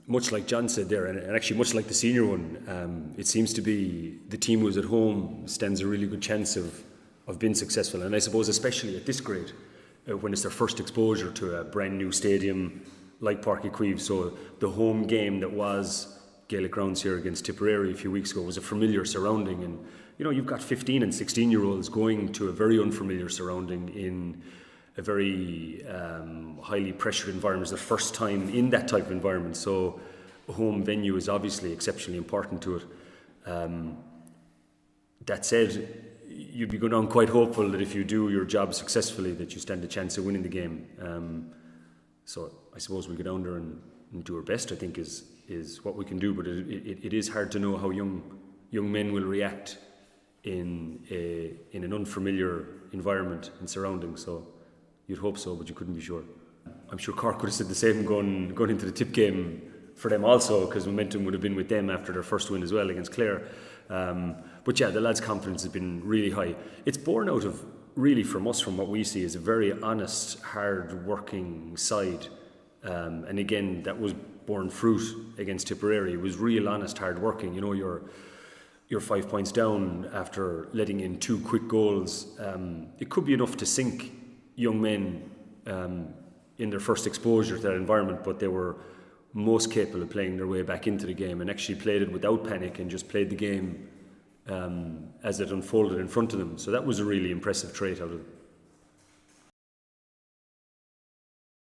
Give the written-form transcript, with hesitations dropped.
much like John said there, and actually much like the senior one, it seems to be the team who's at home stands a really good chance of being successful. And I suppose especially at this grade, when it's their first exposure to a brand new stadium like Páirc Uí Chaoimh. So the home game that was Gaelic grounds here against Tipperary a few weeks ago was a familiar surrounding, and you've got 15 and 16 year olds going to a very unfamiliar surrounding in a very highly pressured environment. It's the first time in that type of environment, so a home venue is obviously exceptionally important to it. That said, you'd be going on quite hopeful that if you do your job successfully that you stand a chance of winning the game. So I suppose we go down there and do our best, I think is what we can do, but it is hard to know how young men will react in an unfamiliar environment and surroundings. So you'd hope so, but you couldn't be sure. I'm sure Cork would have said the same going into the Tip game for them also, because momentum would have been with them after their first win as well against Clare. But yeah, the lads' confidence has been really high. It's born out of, really from us, from what we see, is a very honest, hard-working side. And again, that was borne fruit against Tipperary. It was real, honest, hard-working. You're 5 points down after letting in 2 quick goals. It could be enough to sink young men in their first exposure to that environment, but they were most capable of playing their way back into the game and actually played it without panic and just played the game as it unfolded in front of them. So that was a really impressive trait out of